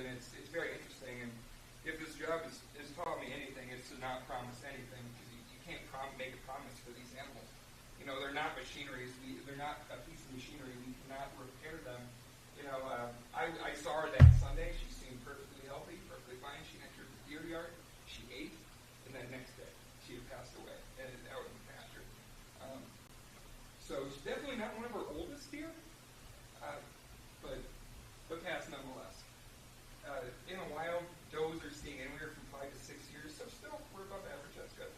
and it's very interesting. And if this job has taught me anything, it's to not promise anything, because you can't make a promise for these animals. You know, they're not machineries. They're not a piece of machinery. We cannot repair them. You know, I saw her that Sunday. She seemed perfectly healthy, perfectly fine. She entered the deer yard. She ate, and then next day she had passed away out in the pasture. So she's definitely not one of our oldest deer, but passed nonetheless. In the wild, does are seeing anywhere from 5 to 6 years, so still we're above average. That's good.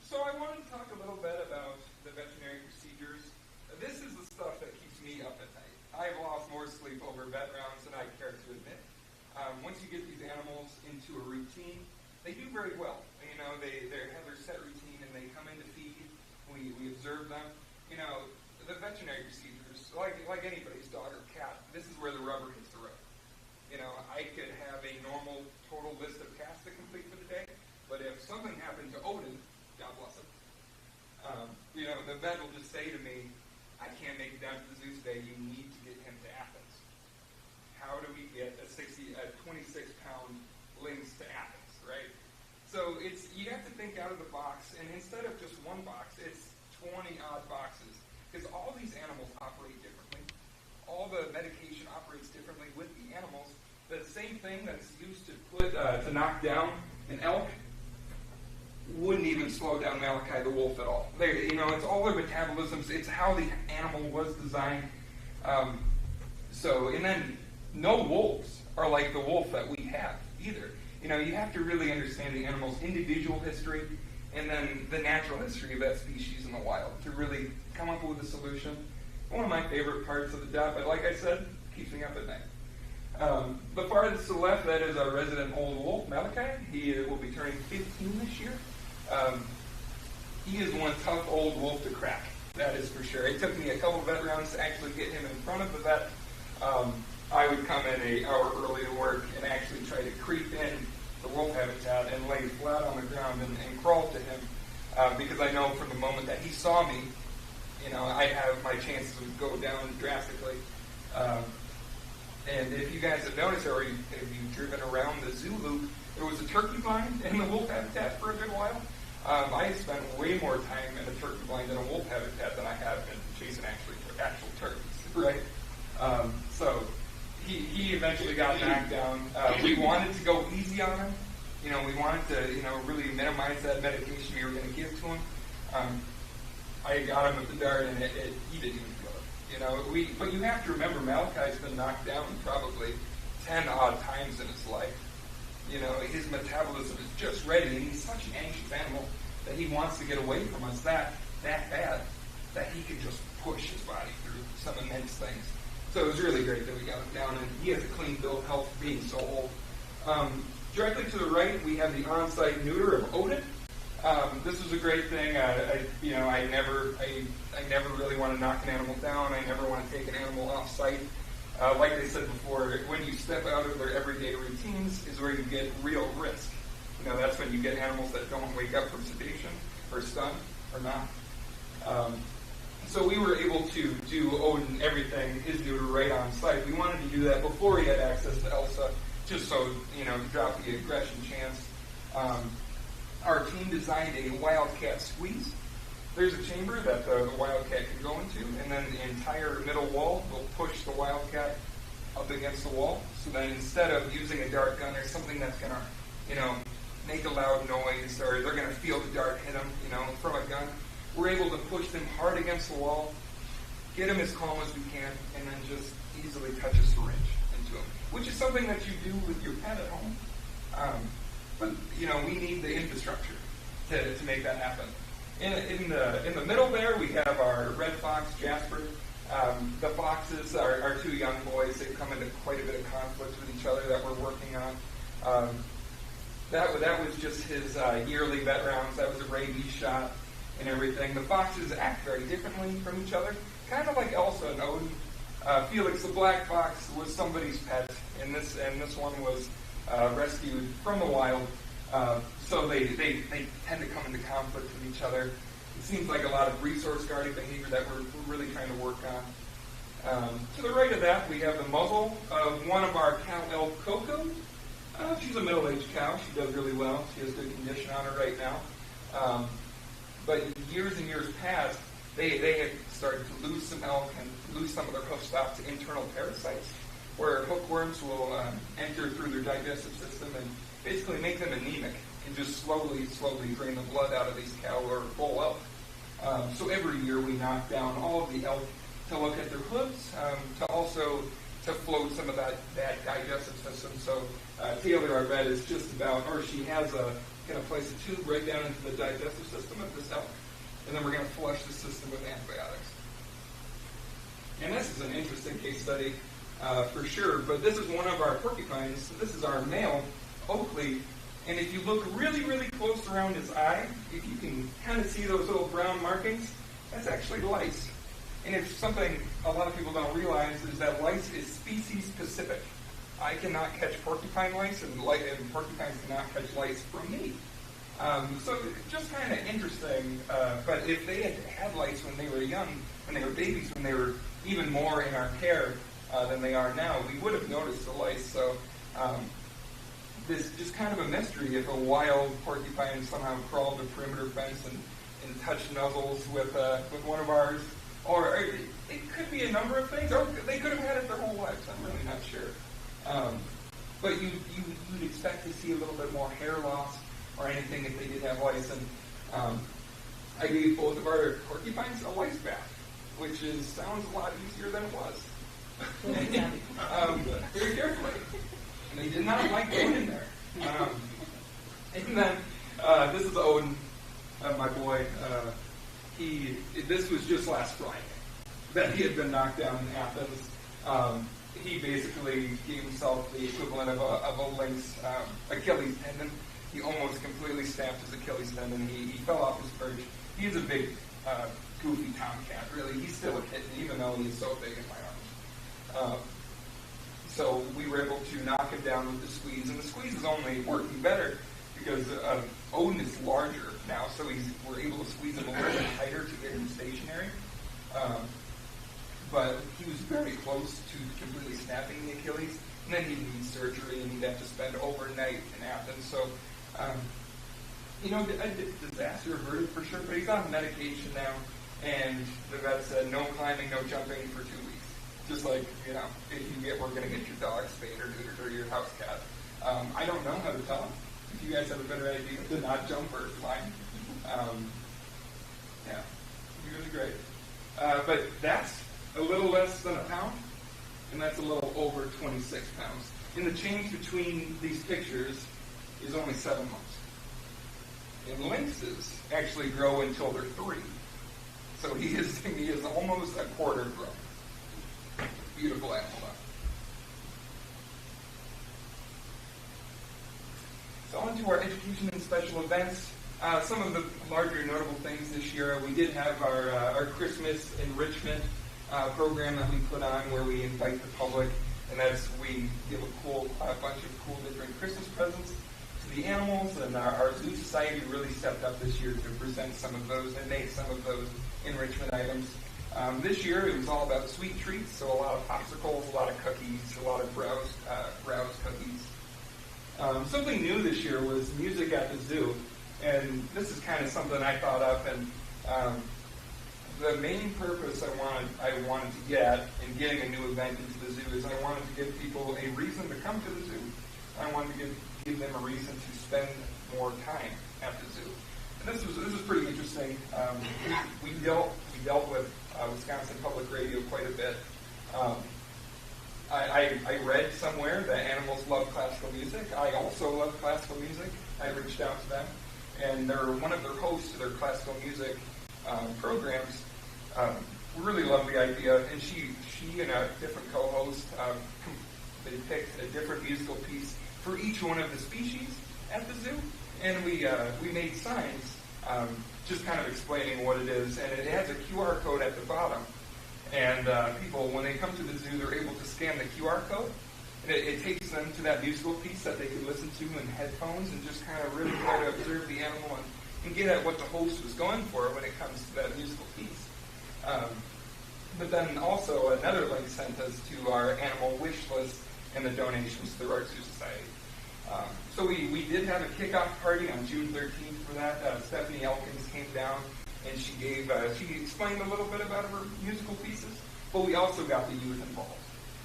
So I wanted to talk a little bit about the veterinary procedures. This is the stuff that keeps me up at night. I've lost more sleep over vet rounds than I care to admit. Once you get these animals into a routine, they do very well. You know, they have their set routine, and they come in to feed. We observe them. You know, the veterinary procedures, like anybody's dog or cat, this is where the rubber hits the road. You know, I could have a normal total list of cats to complete for the day, but if something happened to Odin, God bless him, you know, the vet will just say to me, I can't make it down to the zoo today, you need to get him to Athens. How do we get a 26-pound lynx to Athens, right? So you have to think out of the box, and instead of just one box, it's 20-odd boxes, because all these animals operate differently. All the medication operates differently with the animals. The same thing that's used to knock down an elk wouldn't even slow down Malachi the wolf at all. You know, it's all their metabolisms. It's how the animal was designed. And then no wolves are like the wolf that we have either. You know, you have to really understand the animal's individual history and then the natural history of that species in the wild to really come up with a solution. One of my favorite parts of the job, but like I said, keeps me up at night. The farthest to the left, that is our resident old wolf, Malachi. He will be turning 15 this year. He is one tough old wolf to crack, that is for sure. It took me a couple vet rounds to actually get him in front of the vet. I would come in an hour early to work and actually try to creep in the wolf habitat and lay flat on the ground and crawl to him, because I know from the moment that he saw me, you know, I have my chances would go down drastically. And if you guys have noticed, or if you've driven around the zoo loop, there was a turkey blind in the wolf habitat for a good while. I have spent way more time in a turkey blind in a wolf habitat than I have in chasing actual turkeys, right? So he eventually got knocked down. We wanted to go easy on him. You know, we wanted to, you know, really minimize that medication we were going to give to him. I got him with the dart, and he didn't even feel it. You know, but you have to remember, Malachi's been knocked down probably 10 odd times in his life. You know, his metabolism is just ready, and he's such an anxious animal that he wants to get away from us that bad that he can just push his body through some immense things. So it was really great that we got him down, and he has a clean bill of health for being so old. Directly to the right, we have the on-site neuter of Odin. This was a great thing. I never really want to knock an animal down. I never want to take an animal off-site. Like I said before, when you step out of their everyday routines is where you get real risk. You know, that's when you get animals that don't wake up from sedation or stun or not. So we were able to do Odin everything, his neuter, right on site. We wanted to do that before he had access to Elsa, just so, you know, to drop the aggression chance. Our team designed a wildcat squeeze. There's a chamber that the wildcat can go into, and then the entire middle wall will push the wildcat up against the wall. So then instead of using a dart gun or something that's going to, you know, make a loud noise, or they're going to feel the dart hit them, you know, from a gun, we're able to push them hard against the wall, get them as calm as we can, and then just easily touch a syringe into them, which is something that you do with your pet at home. But, you know, we need the infrastructure to make that happen. In the middle there, we have our red fox, Jasper. The foxes are two young boys. They've come into quite a bit of conflict with each other that we're working on. That was just his yearly vet rounds. That was a rabies shot and everything. The foxes act very differently from each other, kind of like Elsa and Odin. Felix the black fox was somebody's pet, and this one was rescued from the wild. So they tend to come into conflict with each other. It seems like a lot of resource guarding behavior that we're really trying to work To the right of that, we have the muzzle of one of our cow elk Coco. She's a middle-aged cow. She does really well. She has good condition on her right now. But years and years past, they had started to lose some elk and lose some of their hoof stock to internal parasites, where hookworms will enter through their digestive system and basically make them anemic and just slowly drain the blood out of these cow or bull elk. So every year we knock down all of the elk to look at their hooves, to float some of that digestive system. So Taylor, our vet, is just about, or she has going to place a tube right down into the digestive system of this elk, and then we're going to flush the system with antibiotics. And this is an interesting case study for sure, but this is one of our porcupines. This is our male Oakley, and if you look really, really close around his eye, if you can kind of see those little brown markings, that's actually lice. And it's something a lot of people don't realize is that lice is species specific. I cannot catch porcupine lice, and porcupines cannot catch lice from me. So just kind of interesting. But if they had lice when they were young, when they were babies, when they were even more in our care than they are now, we would have noticed the lice. So this just kind of a mystery if a wild porcupine somehow crawled the perimeter fence and touched nuzzles with one of ours. Or it could be a number of things, or they could have had it their whole lives. I'm really not sure. But you'd expect to see a little bit more hair loss or anything if they did have lice. And I gave both of our porcupines a lice bath, which sounds a lot easier than it was. Very carefully. And they did not like going in there. And then this is Owen, my boy. This was just last Friday that he had been knocked down in Athens. He basically gave himself the equivalent of a lynx Achilles tendon. He almost completely snapped his Achilles tendon. He fell off his perch. He's a big, goofy tomcat, really. He's still a kitten, even though he's so big in my arms. So we were able to knock him down with the squeeze, and the squeeze is only working better because Odin is larger now, so we're able to squeeze him a little bit tighter to get him stationary. But he was very close to completely snapping the Achilles, and then he'd need surgery, and he'd have to spend overnight in Athens. So, a disaster averted for sure, but he's on medication now, and the vet said no climbing, no jumping for 2 weeks. Just like, if we're going to get your dog spayed or neutered or your house cat. I don't know how to tell him. If you guys have a better idea to not jump or climb, it'd be really great. But that's a little less than a pound, and that's a little over 26 pounds. And the change between these pictures is only 7 months. And lynxes actually grow until they're 3. So he is almost a quarter grown. Beautiful animal. So on to our education and special events. Some of the larger notable things this year, we did have our Christmas enrichment program that we put on where we invite the public, and we give a bunch of cool different Christmas presents to the animals, and our Zoo Society really stepped up this year to present some of those and make some of those enrichment items. This year it was all about sweet treats, so a lot of popsicles, a lot of cookies, a lot of browse cookies. Something new this year was music at the zoo, and this is kind of something I thought up, and the main purpose I wanted to get in getting a new event into the zoo is I wanted to give people a reason to come to the zoo. I wanted to give them a reason to spend more time at the zoo. And this was pretty interesting. We dealt with Wisconsin Public Radio quite a bit. I read somewhere that animals love classical music. I also love classical music. I reached out to them, and one of their hosts of their classical music programs really loved the idea. And she and a different co-host, they picked a different musical piece for each one of the species at the zoo, and we made signs just kind of explaining what it is, and it has a QR code at the bottom. And people, when they come to the zoo, they're able to scan the QR code. And it takes them to that musical piece that they can listen to in headphones and just kind of really try to observe the animal and get at what the host was going for when it comes to that musical piece. But then also another link sent us to our animal wish list and the donations through our Zoo Society. So we did have a kickoff party on June 13th for that. Stephanie Elkins came down and she explained a little bit about her musical pieces, but we also got the youth involved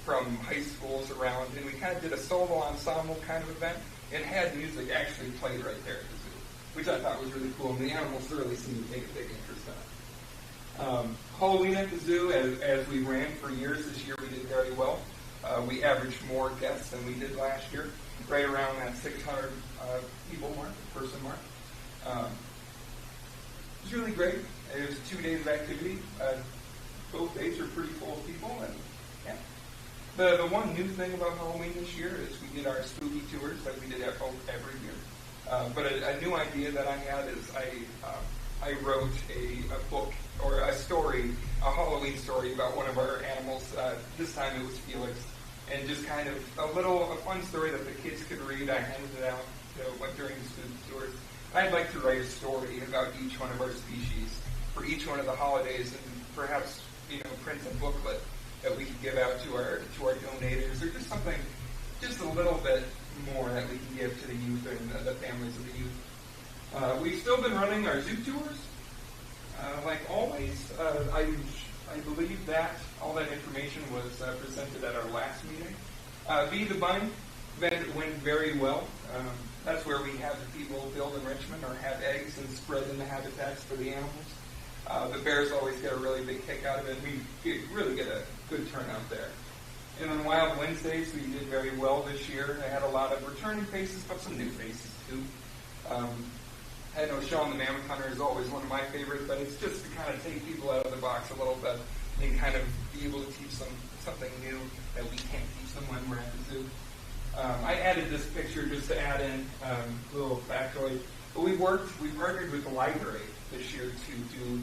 from high schools around, and we kind of did a solo ensemble kind of event and had music actually played right there at the zoo, which I thought was really cool, and the animals really seemed to take a big interest in it. Halloween at the zoo, as we ran for years, this year we did very well. We averaged more guests than we did last year, right around that 600 people mark, person mark. It was really great. It was 2 days of activity. Both days were pretty full of people, and yeah. The one new thing about Halloween this year is we did our spooky tours that we did every year. But a new idea that I had is I wrote a book or a story, a Halloween story about one of our animals. This time it was Felix, and just kind of a fun story that the kids could read. I handed it out during the spooky tours. I'd like to write a story about each one of our species for each one of the holidays, and perhaps print a booklet that we could give out to our donators, or just something, just a little bit more that we can give to the youth and the families of the youth. We've still been running our zoo tours, like always. I believe that all that information was presented at our last meeting. Be the Bun went very well. That's where we have the people build enrichment or have eggs and spread in the habitats for the animals. The bears always get a really big kick out of it. We really get a good turnout there. And on Wild Wednesdays, we did very well this year. I had a lot of returning faces, but some new faces too. I know Sean the Mammoth Hunter is always one of my favorites, but it's just to kind of take people out of the box a little bit and kind of be able to teach them something new that we can't teach them when we're at the zoo. I added this picture just to add in a little factoid. But we partnered with the library this year to do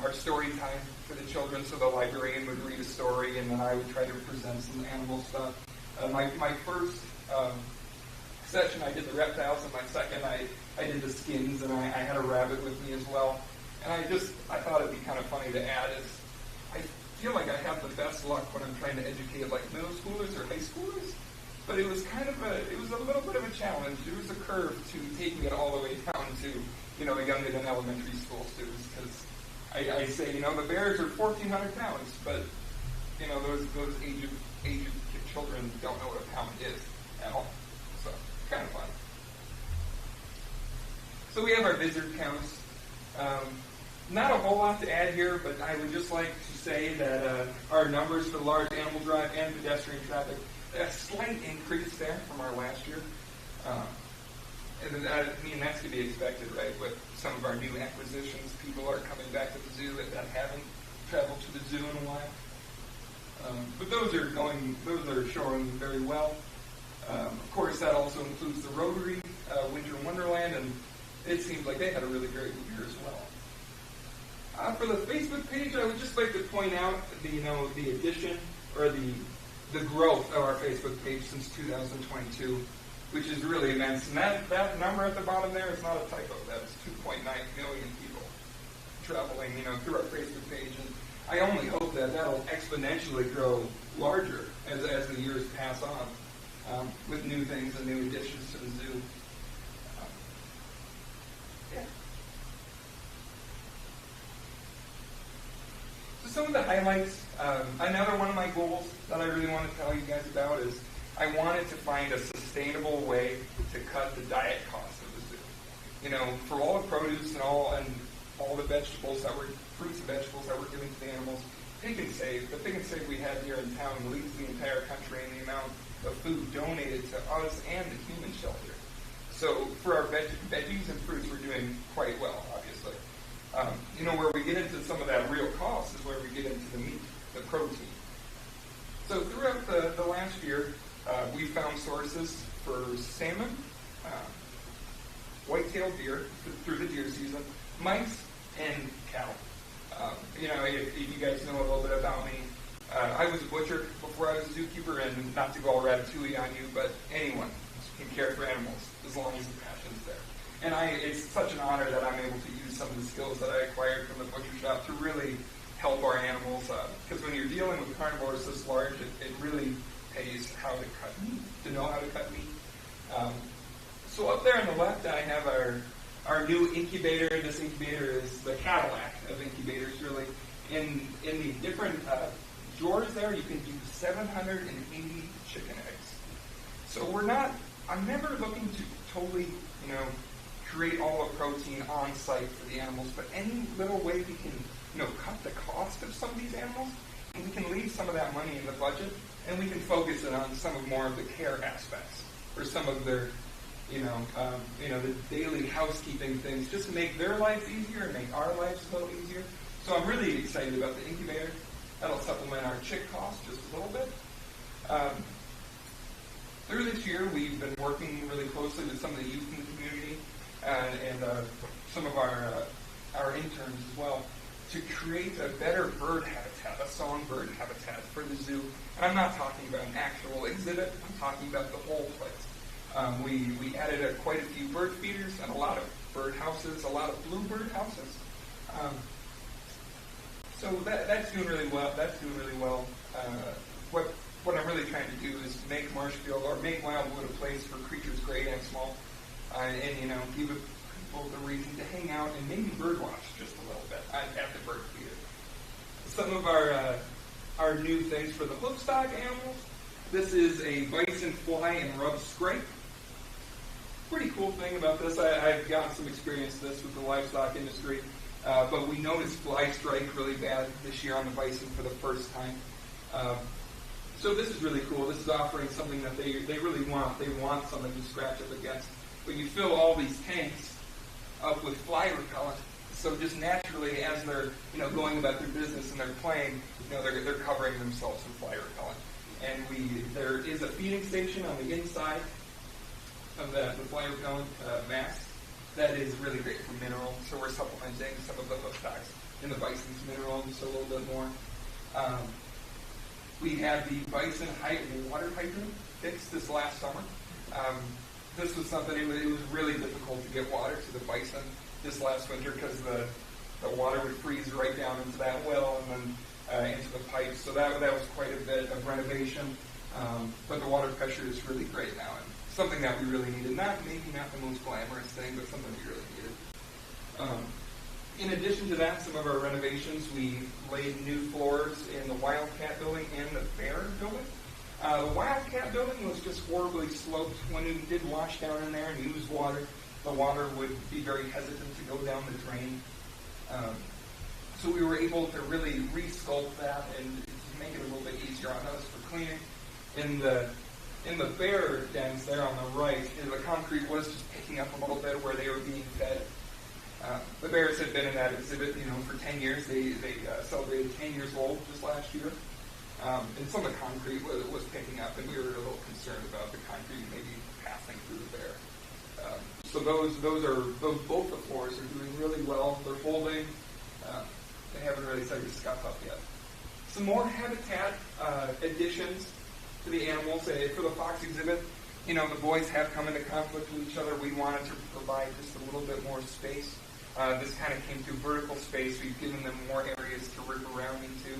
our story time for the children. So the librarian would read a story, and then I would try to present some animal stuff. My first session, I did the reptiles, and my second, I did the skins, and I had a rabbit with me as well. And I thought it'd be kind of funny to add is, I feel like I have the best luck when I'm trying to educate like middle schoolers or high schoolers. But it was it was a little bit of a challenge. It was a curve to taking it all the way down to, the younger than elementary school students. Because I say, the bears are 1,400 pounds, but, those age of children don't know what a pound is at all. So, kind of fun. So we have our visitor counts. Not a whole lot to add here, but I would just like to say that our numbers for the large animal drive and pedestrian traffic, a slight increase there from our last year. And that's to be expected, right? With some of our new acquisitions, people are coming back to the zoo that haven't traveled to the zoo in a while. But those are showing very well. Of course, that also includes the Rotary Winter Wonderland, and it seems like they had a really great year as well. For the Facebook page, I would just like to point out the addition or the growth of our Facebook page since 2022, which is really immense. And that number at the bottom there is not a typo. That's 2.9 million people traveling, through our Facebook page. And I only hope that that'll exponentially grow larger as the years pass on, with new things and new additions to the zoo. So some of the highlights, another one of my goals that I really want to tell you guys about is I wanted to find a sustainable way to cut the diet cost of the zoo. For all the produce and all the vegetables fruits and vegetables that we're giving to the animals, Pick and Save, the Pick and Save we have here in town leads the entire country in the amount of food donated to us and the human shelter. So for our veggies and fruits, we're doing quite well, obviously. Where we get into some of that real cost is where we get into the meat, the protein. So throughout the last year, we found sources for salmon, white-tailed deer through the deer season, mice, and cattle. If you guys know a little bit about me, I was a butcher before I was a zookeeper, and not to go all ratatouille on you, but anyone can care for animals as long as the passion's there. And it's such an honor that I'm able to use some of the skills that I acquired from the butcher shop to really help our animals. Because when you're dealing with carnivores this large, it really pays how to cut meat, to know how to cut meat. So up there on the left, I have our new incubator. This incubator is the Cadillac of incubators, really. In the different drawers there, you can do 780 chicken eggs. So I'm never looking to totally, create all the protein on site for the animals, but any little way we can, cut the cost of some of these animals, and we can leave some of that money in the budget, and we can focus it on some of more of the care aspects, or some of their, the daily housekeeping things, just to make their lives easier and make our lives a little easier. So I'm really excited about the incubator. That'll supplement our chick cost just a little bit. Through this year, we've been working really closely with some of the youth in the community and some of our interns as well to create a better bird habitat, a songbird habitat for the zoo. And I'm not talking about an actual exhibit. I'm talking about the whole place. We added quite a few bird feeders and a lot of bird houses, a lot of bluebird houses. So that's doing really well. What I'm really trying to do is make Marshfield or make Wildwood a place for creatures great and small, and give people the reason to hang out and maybe bird watch just a little bit at the bird feeder. Some of our new things for the hoofstock animals. This is a bison fly and rub scrape. Pretty cool thing about this, I've gotten some experience with this with the livestock industry, but we noticed fly strike really bad this year on the bison for the first time. So this is really cool. This is offering something that they really want. They want something to scratch up against. But you fill all these tanks up with fly repellent. So just naturally, as they're going about their business and they're playing, they're covering themselves with fly repellent. And there is a feeding station on the inside of the fly repellent mask that is really great for minerals. So we're supplementing some of the hoofstocks in the bison's minerals just a little bit more. We had the bison water hydrant fixed this last summer. This was something, it was really difficult to get water to the bison this last winter because the water would freeze right down into that well and then into the pipes. So that was quite a bit of renovation. But the water pressure is really great now, and something that we really needed. Maybe not the most glamorous thing, but something we really needed. In addition to that, some of our renovations, we laid new floors in the Wildcat building and the Bear building. The Wildcat building was just horribly sloped. When we did wash down in there and use water, the water would be very hesitant to go down the drain. So we were able to really re-sculpt that and make it a little bit easier on us for cleaning. In the bear dens there on the right, the concrete was just picking up a little bit where they were being fed. The bears had been in that exhibit, for 10 years. They celebrated 10 years old just last year. And some of the concrete was picking up, and we were a little concerned about the concrete maybe passing through the bear. So both the floors are doing really well. They're holding. They haven't really started to scuff up yet. Some more habitat additions to the animals. For the fox exhibit, the boys have come into conflict with each other. We wanted to provide just a little bit more space. This kind of came through vertical space. We've given them more areas to rip around into.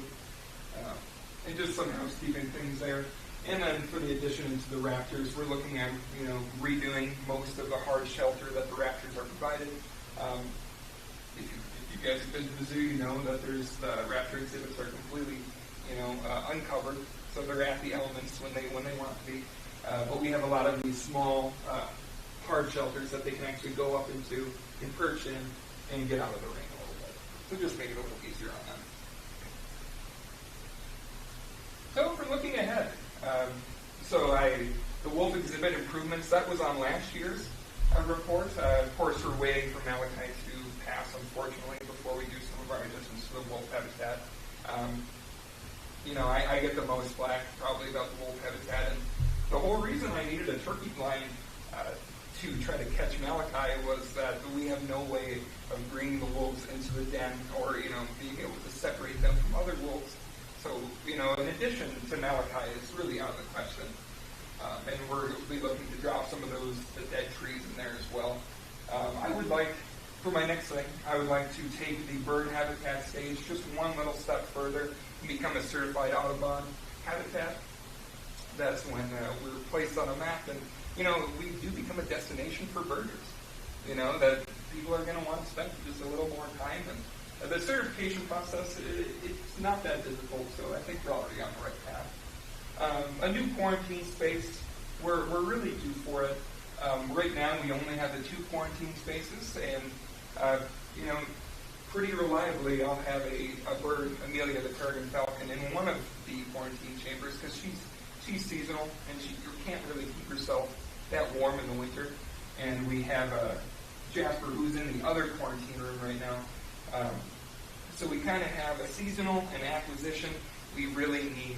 And just some housekeeping things there. And then for the addition into the raptors, we're looking at, redoing most of the hard shelter that the raptors are provided. If you guys have been to the zoo, you know that the raptor exhibits are completely, uncovered. So they're at the elements when they want to be. But we have a lot of these small hard shelters that they can actually go up into and perch in and get out of the rain a little bit. So just make it a little easier on them. So for looking ahead, the wolf exhibit improvements, that was on last year's report. Of course, we're waiting for Malachi to pass, unfortunately, before we do some of our additions to the wolf habitat. I get the most flack probably about the wolf habitat, and the whole reason I needed a turkey blind to try to catch Malachi was that we have no way of bringing the wolves into the den or, being able to separate them from other wolves. So, in addition to Malachi, it's really out of the question. And we'll be looking to drop some of the dead trees in there as well. I would like For my next thing, I would like to take the bird habitat stage just one little step further and become a certified Audubon habitat. That's when we're placed on a map, and we do become a destination for birders. That people are going to want to spend just a little more time. And the certification process, it's not that difficult, so I think we're already on the right path. A new quarantine space, we're really due for it. Right now, we only have the 2 quarantine spaces, and pretty reliably, I'll have a bird, Amelia the peregrine falcon, in one of the quarantine chambers because she's seasonal and you can't really keep herself that warm in the winter. And we have Jasper, who's in the other quarantine room right now. So we kind of have a seasonal and acquisition. We really need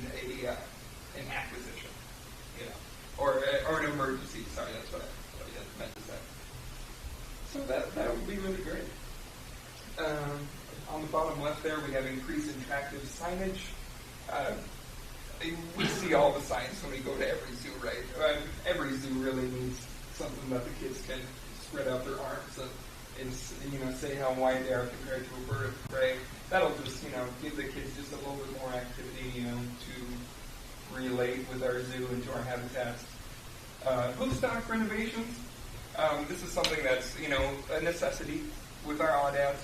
an acquisition, or an emergency. Sorry, that's what I meant to say. So that would be really great. On the bottom left there, we have increased interactive signage. We see all the signs when we go to every zoo, right? Every zoo really needs something that the kids can spread out their arms and say how wide they are compared to a bird of prey. That'll just, give the kids just a little bit more activity, to relate with our zoo and to our habitats. Hoofstock renovations. This is something that's, a necessity with our audads.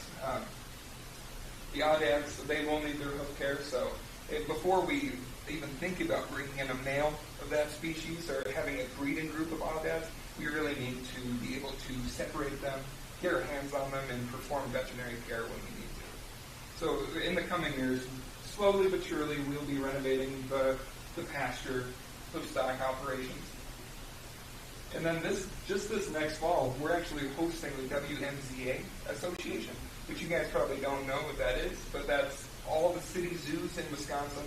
The audads, they will need their hoof care, so before we even think about bringing in a male of that species or having a breeding group of audads, we really need to be able to separate them, get our hands on them, and perform veterinary care when we need to. So in the coming years, slowly but surely, we'll be renovating the pasture hoofstock operations. And then this next fall, we're actually hosting the WMZA Association, which you guys probably don't know what that is, but that's all the city zoos in Wisconsin,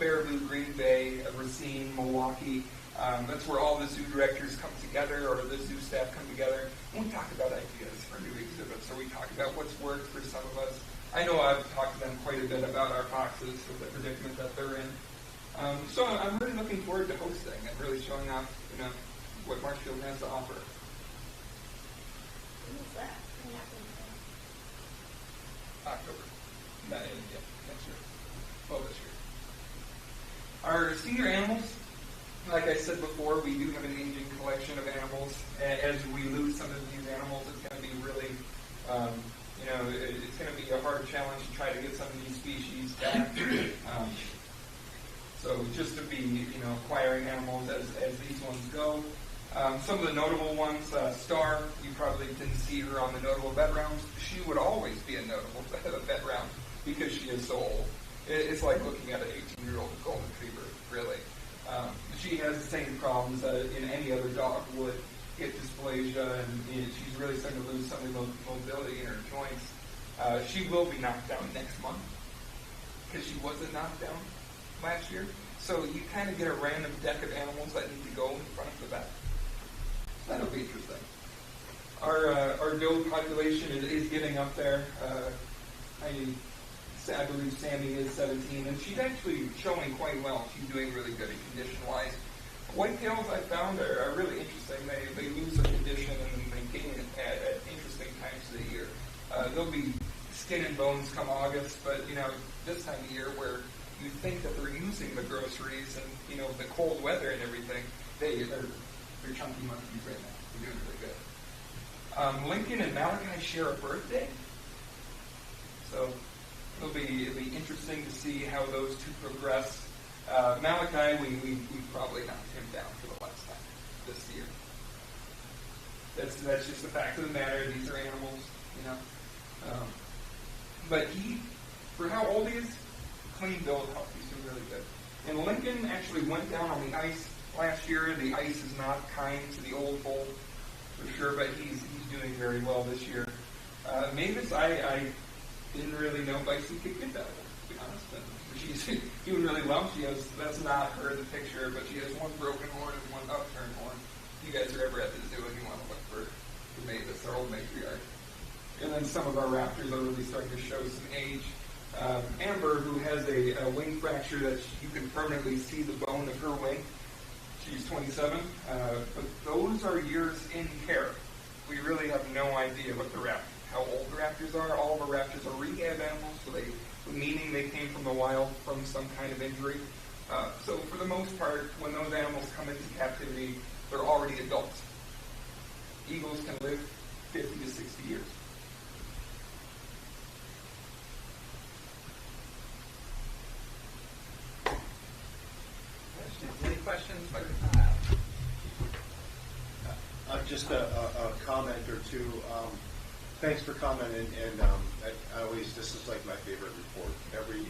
Baraboo, Green Bay, Racine, Milwaukee. That's where all the zoo directors come together, or the zoo staff come together, and we talk about ideas for new exhibits, or we talk about what's worked for some of us. I know I've talked to them quite a bit about our foxes, with the predicament that they're in. So I'm really looking forward to hosting and really showing off, what Marshfield has to offer. When is that? October. Next year. Well, this year. Our senior animals, like I said before, we do have an aging collection of animals. As we lose some of these animals, it's going to be really, it's going to be a hard challenge to try to get some of these species back. So just to be, acquiring animals as these ones go. Some of the notable ones, Star, you probably didn't see her on the notable vet rounds. She would always be a notable vet round because she is so old. It's like looking at an 18-year-old golden retriever, really. She has the same problems that in any other dog would. Hip dysplasia, and she's really starting to lose some of the mobility in her joints. She will be knocked down next month because she wasn't knocked down last year. So you kind of get a random deck of animals that need to go in front of the vet. That'll be interesting. Our doe population is getting up there. I believe Sammy is 17, and she's actually showing quite well. She's doing really good condition-wise. Whitetails, I found, are really interesting. They lose their condition and then they gain it at interesting times of the year. They'll be skin and bones come August, but this time of year where you think that they're using the groceries and the cold weather and everything, they're chunky monkeys right now. They're doing really good. Lincoln and Malachi share a birthday, so it'll be interesting to see how those two progress. Malachi, we probably knocked him down for the last time this year. That's just the fact of the matter. These are animals, but he, for how old he is, clean build health. He's doing really good. And Lincoln actually went down on the ice last year. The ice is not kind to the old bull, for sure, but he's doing very well this year. Mavis, I didn't really know Bison could get that one, to be honest. And she's doing really well. That's not her in the picture, but she has one broken horn and one upturned horn. If you guys are ever at the zoo and you want to look for Mavis, our old matriarch. And then some of our raptors are really starting to show some age. Amber, who has a wing fracture that you can permanently see the bone of her wing. She's 27, but those are years in care. We really have no idea what the raptor how old raptors are. All of our raptors are rehab animals, so meaning they came from the wild from some kind of injury. So for the most part, when those animals come into captivity, they're already adults. Eagles can live 50 to 60 years. Any questions for Kyle? Just a comment or two. Thanks for commenting, and I always, this is like my favorite report every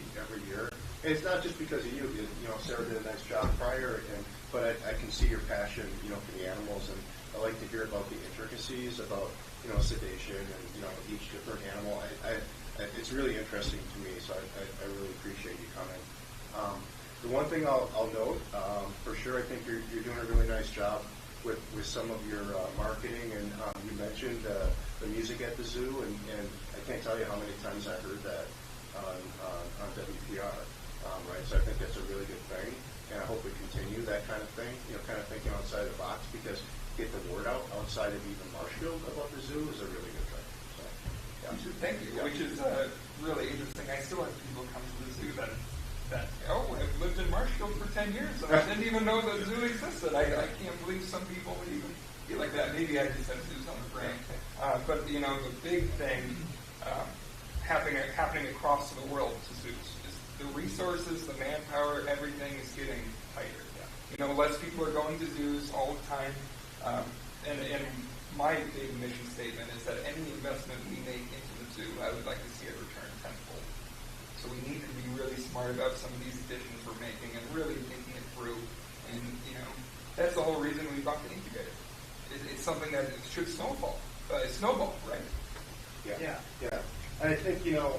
year. And it's not just because of you. You know, Sarah did a nice job prior, but I can see your passion, you know, for the animals, and I like to hear about the intricacies about, you know, sedation and, you know, each different animal. It's really interesting to me, so I really appreciate you coming. The one thing I'll note, for sure, I think you're doing a really nice job with some of your marketing, and you mentioned the music at the zoo, and I can't tell you how many times I heard that on WPR, right? So I think that's a really good thing, and I hope we continue that kind of thing, you know, kind of thinking outside the box, because get the word out outside of even Marshfield about the zoo is a really good thing. So, yeah. Thank you, which is really interesting. I still have people come to the zoo that I've lived in Marshfield for 10 years, and I didn't even know the zoo existed. I can't believe some people would even be like that. Maybe I just have zoos on the brain. But, you know, the big thing happening across the world to zoos is the resources, the manpower, everything is getting tighter. You know, less people are going to zoos all the time. And my big mission statement is that any investment we make into the zoo, I would like to see it return tenfold. So we need to be really smart about some of these additions we're making and really thinking it through. And, you know, that's the whole reason we bought the incubator. It's something that should snowball, right? Yeah. And I think, you know,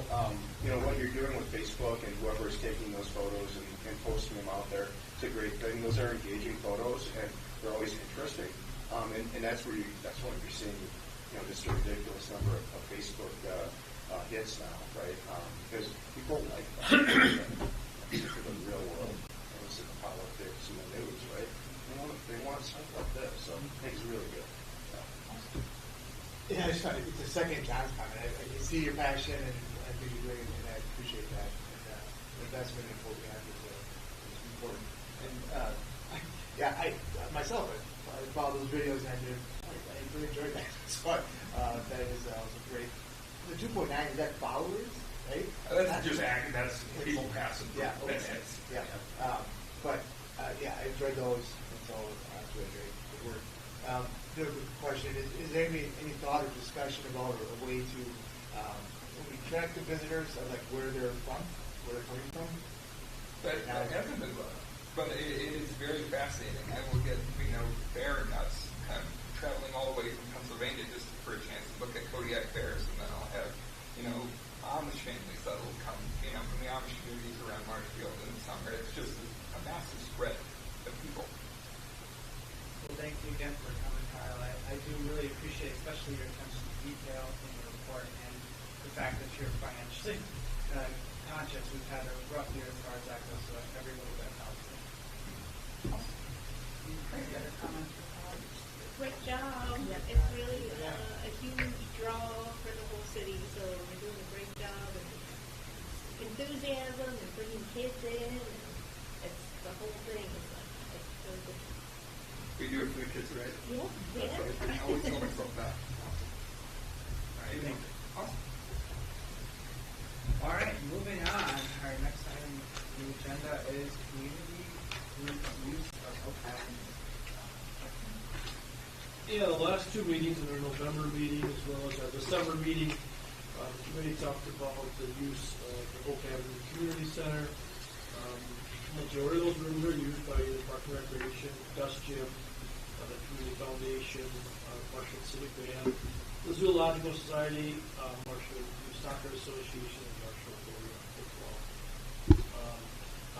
what you're doing with Facebook and whoever is taking those photos and posting them out there, it's a great thing. Those are engaging photos, and they're always interesting. And that's why you're seeing, you know, just a ridiculous number of Facebook hits now, right? Because people like that. It's the real world. And it's the politics and the news, right? They want stuff like this. So it's really good. Yeah, it's a second John's comment. I can see your passion, and I think you're doing it, and I appreciate that. And the investment in what we have is important. And I myself, I follow those videos, and I really enjoyed that. So that is also great. The 2.9, is that followers, right? That's just acting. That's people passing. Yeah. Okay. That's it. Yeah. I enjoyed those. And so it's really great. Good work. The question is there any thought or discussion about a way to when we track the visitors, like where they're from, where they're coming from? That hasn't been done, but it is very fascinating. I will get, you know, bear nuts traveling all the way from Pennsylvania just for a chance to look at Kodiak bears, and then I'll have, you know, Amish families that will come, you know, from the Amish communities around Marshfield in the summer. It's just a massive spread of people. Well, thank you again for coming, Kyle. I do really appreciate, especially your attention to detail in your report, and the fact that you're financially conscious. We've had a rough year as far as that goes, so every little bit helps. Any other comments? Great job. Yep. It's really a huge draw for the whole city, so we're doing a great job. And enthusiasm and bringing kids in, and it's the whole thing. It's so good. We do it for the kids, right? Yeah. I always tell myself that. Awesome. All right, moving on. Our next item on the agenda is community group use of OPEB. Yeah, the last two meetings, in our November meeting as well as our December meeting, the committee talked about the use of the Oak Avenue Community Center. Majority of those rooms are used by the Park and Recreation, Dust Gym, the Community Foundation, Marshfield Civic Band, the Zoological Society, Marshfield Youth Soccer Association, and Marshfield Warrior Football.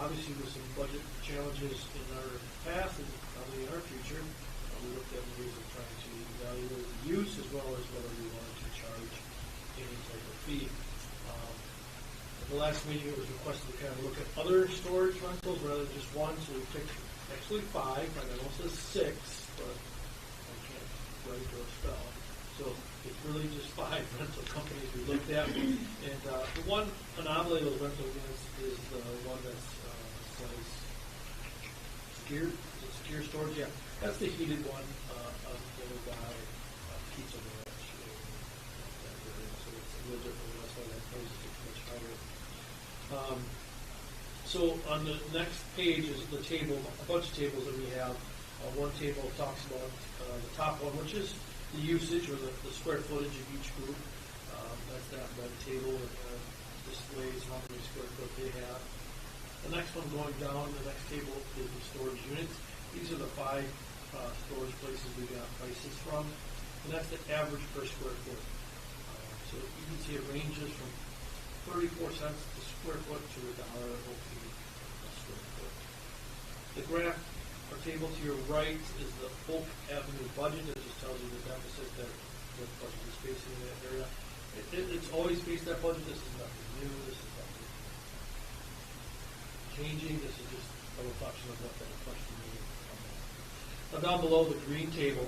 Obviously, with some budget challenges in our past and probably in our future, we looked at ways of trying to evaluate the use as well as whether we wanted to charge any type of fee. At the last meeting, it was requested to kind of look at other storage rentals rather than just one, so we picked actually 5. I know it says 6, but I can't write or spell. So it's really just 5 rental companies we looked at. And the one anomaly of those rental units is the one that's says secure storage. Yeah, that's the heated one of the guy keeps on the ranch. So it's a little different. That's why that price is much higher. So on the next page is the table, a bunch of tables that we have. One table talks about the top one, which is the usage or the square footage of each group. That's that red table that displays how many square foot they have. The next one going down, the next table is the storage units. These are the 5 storage places we got prices from, and that's the average per square foot. So you can see it ranges from 34 cents a square foot to $1 OP a square foot. The graph or table to your right is the Oak Avenue budget. That just tells you the deficit that the budget is facing in that area. It's always faced that budget. This is nothing new. This is nothing changing. This is just a reflection of what that reflection means. Now down below, the green table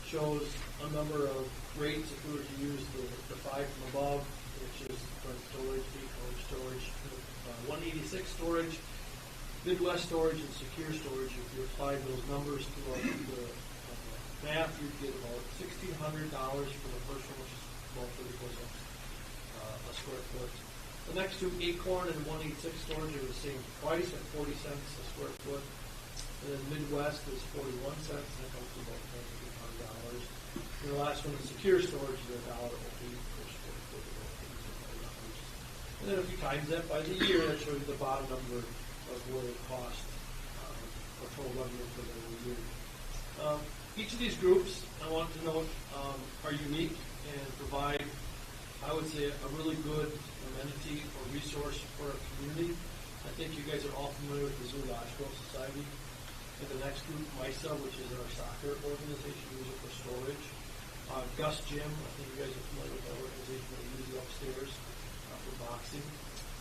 shows a number of rates if we were to use the 5 from above, which is front storage, decoder storage, 186 storage, Midwest storage, and secure storage. If you applied those numbers to the math, you'd get about $1,600 for the first one, which is about 34 cents a square foot. The next two, Acorn and 186 storage, are the same price at 40 cents a square foot. And then Midwest is 41 cents, and that comes to about $1,800. And the last one is secure storage, is $1 per square foot, about $1,800. And then if you times that by the year, that shows you the bottom number of what it costs for total revenue for the year. Each of these groups, I want to note, are unique and provide, I would say, a really good amenity or resource for our community. I think you guys are all familiar with the Zoological Society. And the next group, MISA, which is our soccer organization, uses it for storage. Gus Gym, I think you guys are familiar with that organization, but they use it upstairs for boxing.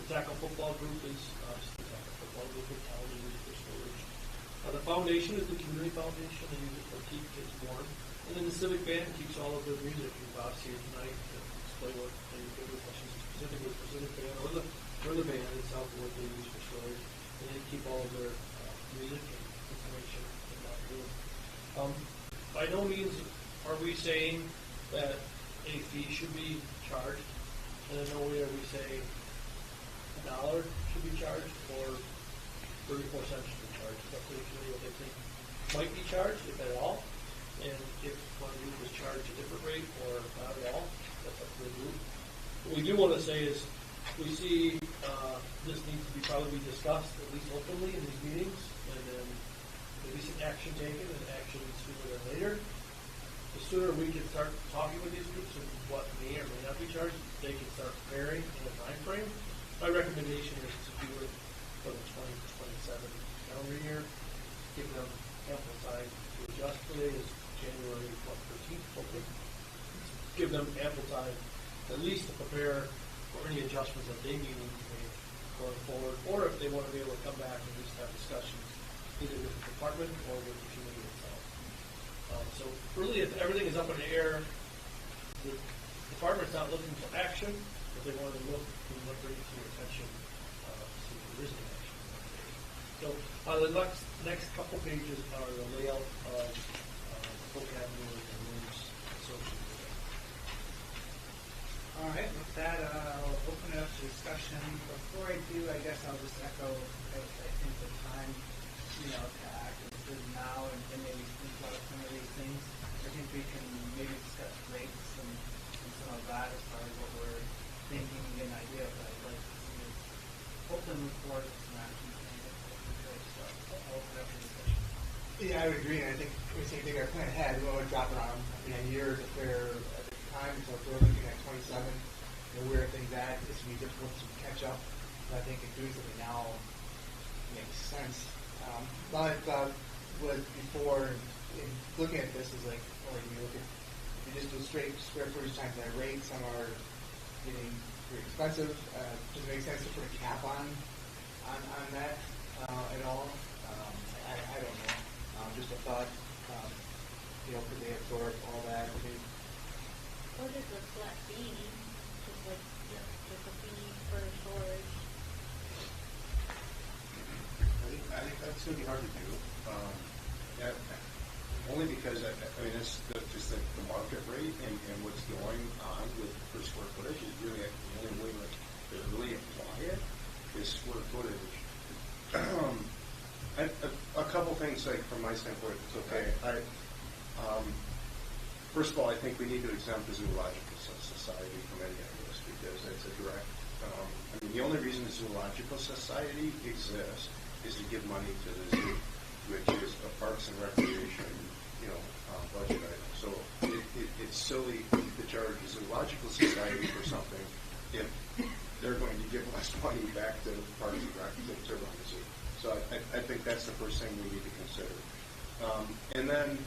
The tackle football group is just the tackle football group in town, they use it for storage. The foundation is the community foundation, they use it for keep kids warm. And then the civic band keeps all of their music. Bob's here tonight to explain what any good questions specific with the civic band or the band itself, what they use for storage. And they keep all of their music and information in that room. By no means are we saying that a fee should be charged, and in no way are we saying $1 should be charged or 34 cents should be charged. It's up to the community what they think might be charged, if at all. And if one group is charged a different rate or not at all, that's up to the group. What we do want to say is we see this needs to probably be discussed at least openly in these meetings, and then maybe some action taken and action sooner than later. The sooner we can start talking with these groups and what may or may not be charged, they can start preparing in a time frame. My recommendation is to do it for the 2027 calendar year, give them ample time to adjust. Today is January 13th, hopefully. Give them ample time at least to prepare for any adjustments that they need to make going forward, or if they want to be able to come back and at least have discussions either with the department or with the community itself. So really, if everything is up in the air, the department's not looking for action. If they want to look, we want to bring it to your attention to see if there is any action. So the next couple pages are the layout of Oak Avenue and rooms associated with it. All right, with that, I'll open it up to discussion. Before I do, I guess I'll just echo, I think the time, to act is good now and maybe think about some of these things. I think we can maybe discuss rates and some of that as far as what we're thinking and get an idea of what I'd like to see is open report and some action plans. So I'll open it up for discussion. Yeah, I would agree, and I think the same thing. Our plan ahead, we would drop around a year to clear at the time, so if we're looking at 27, where things at, it's going to be difficult to catch up. But I think doing something now makes sense. But was before in looking at this is like, or you look at, if you just do straight square footage times that rate, some are getting pretty expensive. Does it make sense to put a cap on that at all? I don't know. Just a thought. Could they absorb all that? flat fee, just like, just a fee for storage. I think that's going to be hard to do. Yeah, only because it's just the market rate and what's going on with per square footage is really the only way to really apply it is square footage. A couple things, like from my standpoint, if it's okay. First of all, I think we need to exempt the Zoological Society from any of this because it's a direct. The only reason the Zoological Society exists is to give money to the zoo, which is a Parks and Recreation, budget item. So it's silly to charge the Zoological Society for something if they're going to give less money back to Parks and Rec to run the zoo. So I think that's the first thing we need to consider. And then,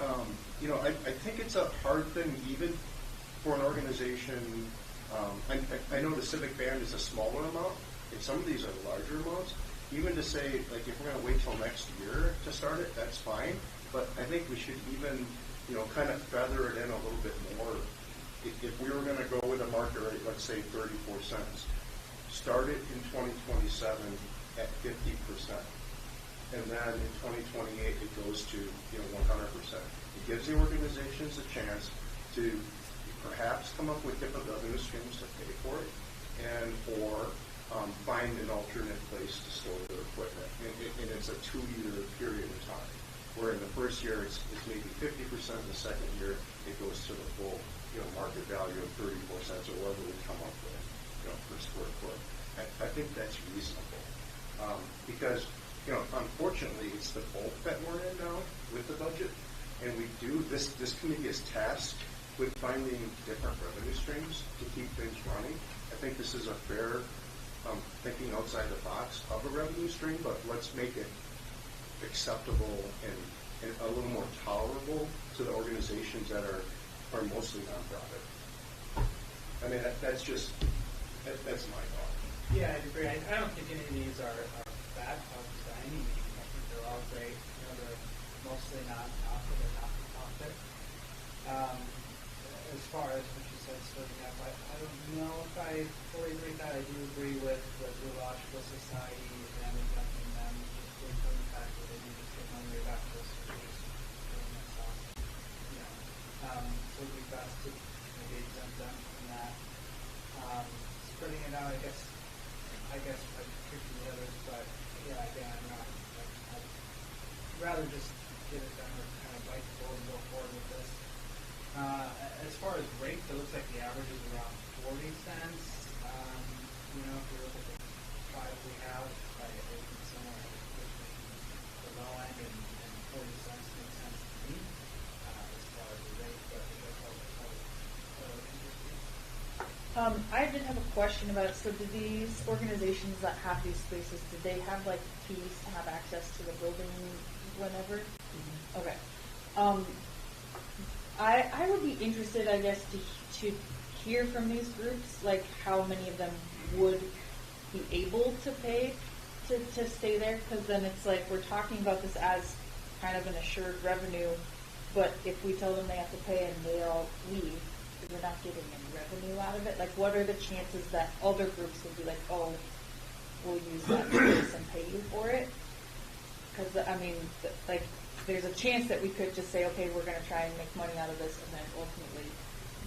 I think it's a hard thing even for an organization. I know the civic band is a smaller amount, and some of these are larger amounts. Even to say, like, if we're going to wait till next year to start it, that's fine. But I think we should even, kind of feather it in a little bit more. If we were going to go with a market rate, let's say 34 cents, start it in 2027 at 50%. And then in 2028, it goes to, 100%. It gives the organizations a chance to perhaps come up with different revenue streams to pay for it, or find an alternate place to store their equipment. And it's a 2-year period of time, where in the first year it's maybe 50%, in the second year it goes to the full market value of 34 cents or whatever we come up with per square foot. I think that's reasonable. Because unfortunately it's the bulk that we're in now with the budget, and we do this committee is tasked with finding different revenue streams to keep things running. I think this is a fair thinking outside the box of a revenue stream, but let's make it acceptable and a little more tolerable to the organizations that are mostly nonprofit. That's my thought. Yeah, I agree. I don't think any of these are bad folks by any means. I think they're all great. They're mostly not-for-profit or not-for-profit. As far as what you said, starting up, I don't know if I fully agree with that. I do agree with the Zoological Society and exempting them just based on the fact that they do just get money back to us for just doing themselves. So it would be best to maybe exempt them from that. Spreading it out, I guess like tricky the others, but yeah, again, I'd rather just get it done or kind of bite the bullet and go forward with this. As far as rates, it looks like the average is around 40 cents. If you look at the five we have, I think somewhere between the low end and 40 cents makes sense to me as far as the rate, but that's all interesting. I did have a question about it. So do these organizations that have these spaces, do they have like keys to have access to the building whenever? Mm-hmm. Okay. I would be interested, I guess, to hear from these groups, like how many of them would be able to pay to stay there, because then it's like we're talking about this as kind of an assured revenue, but if we tell them they have to pay and they all leave, we're not getting any revenue out of it. Like, what are the chances that other groups would be like, oh, we'll use that space and pay you for it? Because, there's a chance that we could just say, okay, we're going to try and make money out of this, and then ultimately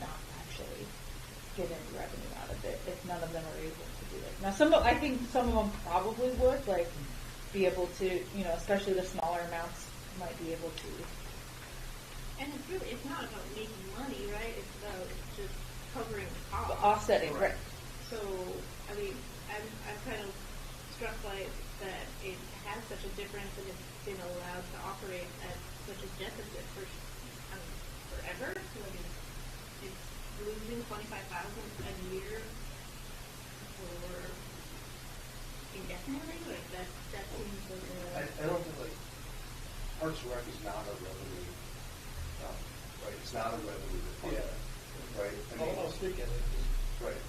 not actually get any revenue out of it if none of them are able to do it. Now, I think some of them probably would, be able to, especially the smaller amounts might be able to. And it's not about making money, right? It's about just covering the cost. Offsetting, right. So, I'm kind of struck by that it has such a difference and it's been allowed to operate at such a deficit for forever. It's losing $25,000 a year for indefinitely. That seems like I don't think Parks and Rec is not a revenue. Right, it's not a revenue department. Yeah. Right. I'll speak at it. Right.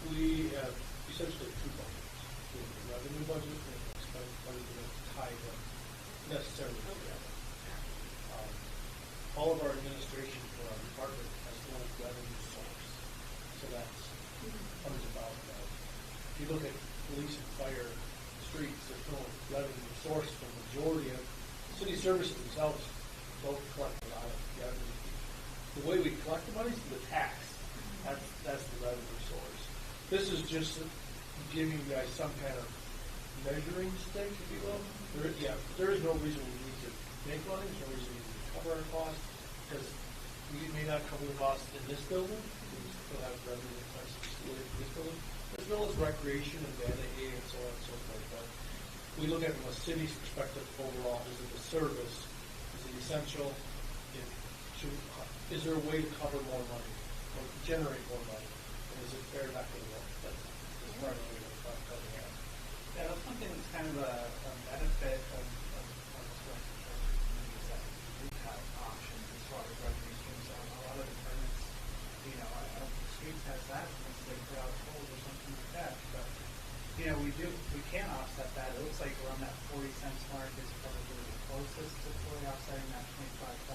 We have essentially two budgets. We have the revenue budget and the expense budget that's tied up necessarily together. All of our administration for our department has one revenue source. so that's hundreds of thousands of dollars. If you look at police and fire, streets, there's no revenue source for the majority of city services themselves don't collect a lot of revenue. The way we collect the money is through the tax. That's the revenue source. This is just giving you guys some kind of measuring stick, if you will. There is no reason we need to make money. There's no reason we need to cover our costs, because we may not cover the costs in this building. We still have revenue expenses in this building, as well as recreation and vanity and so on and so forth. But we look at it from a city's perspective overall. Is it a service? Is it essential? Is there a way to cover more money or generate more money? And is it fair back to the world? That's part of the way we're covering that. Yeah, that's something that's kind of a benefit of what communities that do have options as far as revenue streams. A lot of the permits, the streets has that once they put out tolls or something like that. But we can offset that. It looks like around that 40 cents mark is probably the closest to fully offsetting that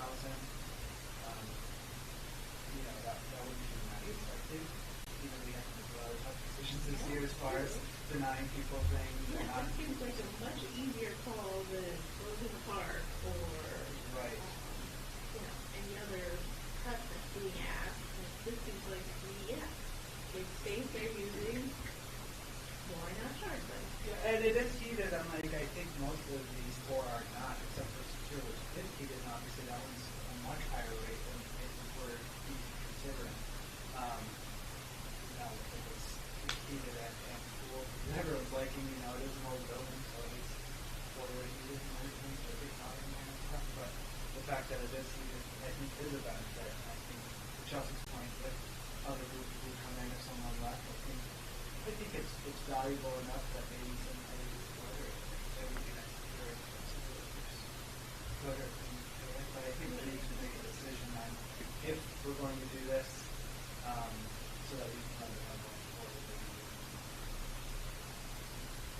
25,000. That wouldn't be nice. I think we have to make a lot of tough decisions this year as far as denying people things. Yeah, that seems like a much easier call than closing the park or right. Any other cut that's being asked. And this seems like if space they're using, why not charge them? Yeah, and it is heated. I'm like, I think most of these four are not, except for Secure, which is heated, and obviously that one's a much higher rate than we're considering. If it's heated and cool, everyone's liking, it is an old building, so it's boiler heated and everything, so it's not in there and stuff. But the fact that it is heated, I think, is a benefit. And I think, to Chelsea's point, if other groups do come in, if someone left, I think it's valuable enough that maybe somebody is whether it would be nice to hear it. But I think we need to make a decision on if we're going to do this, so that we can understand going forward.